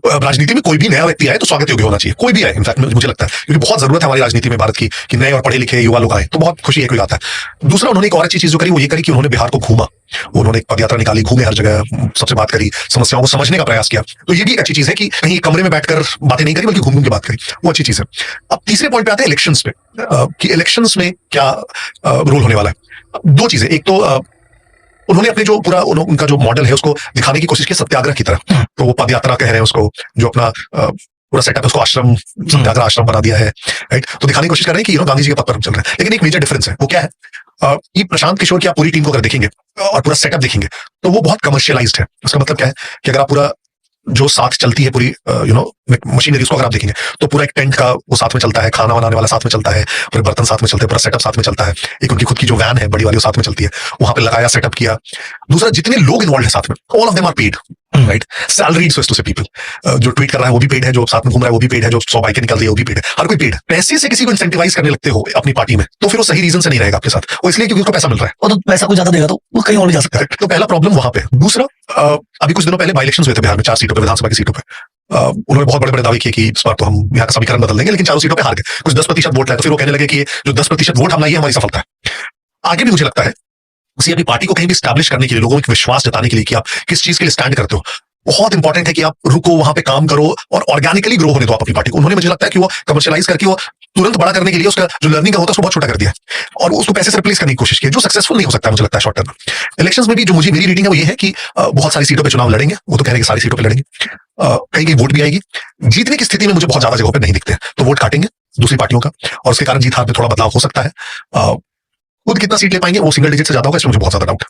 राजनीति में कोई भी नया व्यक्ति आए तो स्वागत योग्य होना चाहिए, कोई भी आए। इनफैक्ट मुझे लगता है क्योंकि बहुत जरूरत है हमारी राजनीति में भारत की कि नए और पढ़े लिखे युवा लोग आए, तो बहुत खुशी है कोई आता है। दूसरा, उन्होंने एक और अच्छी चीज जो करी वो ये करी कि उन्होंने बिहार को घूमा, उन्होंने एक पदयात्रा निकाली, घूमे हर जगह, सबसे बात करी, समस्याओं को समझने का प्रयास किया। तो ये भी एक अच्छी चीज है कि कहीं कमरे में बैठकर बातें नहीं करी बल्कि घूम घूम के बात करी, वो अच्छी चीज है। अब तीसरे पॉइंट पे आते हैं इलेक्शंस पे, कि इलेक्शंस में क्या रोल होने वाला है। दो चीजें, एक तो उन्होंने अपने जो पूरा उनका जो मॉडल है उसको दिखाने की कोशिश की सत्याग्रह की तरह, तो वो पदयात्रा कह रहे हैं उसको, जो अपना पूरा सेटअप है उसको आश्रम, सत्याग्रह आश्रम बना दिया है, राइट। तो दिखाने की कोशिश कर रहे हैं कि गांधी जी के पद पर हम चल रहे हैं। लेकिन एक मेजर डिफरेंस है, वो क्या है, ये प्रशांत किशोर की आप पूरी टीम को अगर देखेंगे और पूरा सेटअप देखेंगे तो वो बहुत कमर्शियलाइज्ड है। उसका मतलब क्या है कि अगर आप पूरा जो साथ चलती है पूरी मशीनरी, उसको अगर आप देखेंगे तो पूरा एक टेंट का वो साथ में चलता है, खाना बनाने वाला साथ में चलता है, पूरे बर्तन साथ में चलते हैं, पूरा सेटअप साथ में चलता है, एक उनकी खुद की जो वैन है बड़ी वाली वो साथ में चलती है, वहां पे लगाया, सेटअप किया। दूसरा, जितने लोग इन्वॉल्व है साथ में, all of them are paid, right, salaried so to say people. जो ट्वीट कर रहा है वो भी पेड है, जो साथ में घूम रहा है वो भी पेड है, जो 100 बाइकें निकल रही है वो भी पेड है, हर कोई पेड है। पैसे से किसी को इंसेंटिवाइज करने लगते हो अपनी पार्टी में तो फिर वो सही रीजन से नहीं रहेगा आपके साथ, वो इसलिए क्योंकि उसको पैसा मिल रहा है, और तो पैसा कोई ज्यादा देगा तो वो कहीं और भी जा सकता है। तो पहला प्रॉब्लम वहां पे। दूसरा, अभी कुछ दिनों पहले बाई इलेक्शन हुए थे बिहार में 4 सीटों पे, विधानसभा की सीटों पे। उन्होंने बहुत बड़े बड़े दावे किए कि इस बार तो हम यहाँ का समीकरण बदल देंगे, लेकिन चारों सीटों पे हार गए, कुछ 10% वोट लाए। तो फिर वो कहने लगे कि ये जो 10% वोट हम लाए हमारी सफलता है। आगे भी मुझे लगता है उसी अपनी पार्टी को कहीं भी स्टैब्लिश करने के लिए, लोगों में विश्वास जताने के लिए कि आप किस चीज के लिए स्टैंड करते हो, बहुत इंपॉर्टेंट है कि आप रुको, वहां पे काम करो और ऑर्गेनिकली ग्रो होने दो आप अपनी पार्टी को। उन्होंने, मुझे लगता है कि वो कमर्शियलाइज करके वो तुरंत बड़ा करने के लिए उसका जो लर्निंग का होता है उसको बहुत छोटा कर दिया और उसको पैसे से रिप्लेस करने की कोशिश की, जो सक्सेसफुल नहीं हो सकता मुझे लगता है शॉर्ट टर्म। इलेक्शंस में भी जो मेरी रीडिंग है वो ये है कि बहुत सारी सीटों पे चुनाव लड़ेंगे, वो तो कह रहे हैं कि सारी सीटों पे लड़ेंगे, कहीं कहीं वोट भी आएगी। जीतने की स्थिति में मुझे बहुत ज्यादा जगहों पे नहीं दिखते हैं, तो वोट काटेंगे दूसरी पार्टियों का और उसके कारण जीत हार में थोड़ा बदलाव हो सकता है। खुद कितना सीट ले पाएंगे वो सिंगल डिजिट से ज्यादा होगा, इसमें मुझे बहुत ज्यादा डाउट है।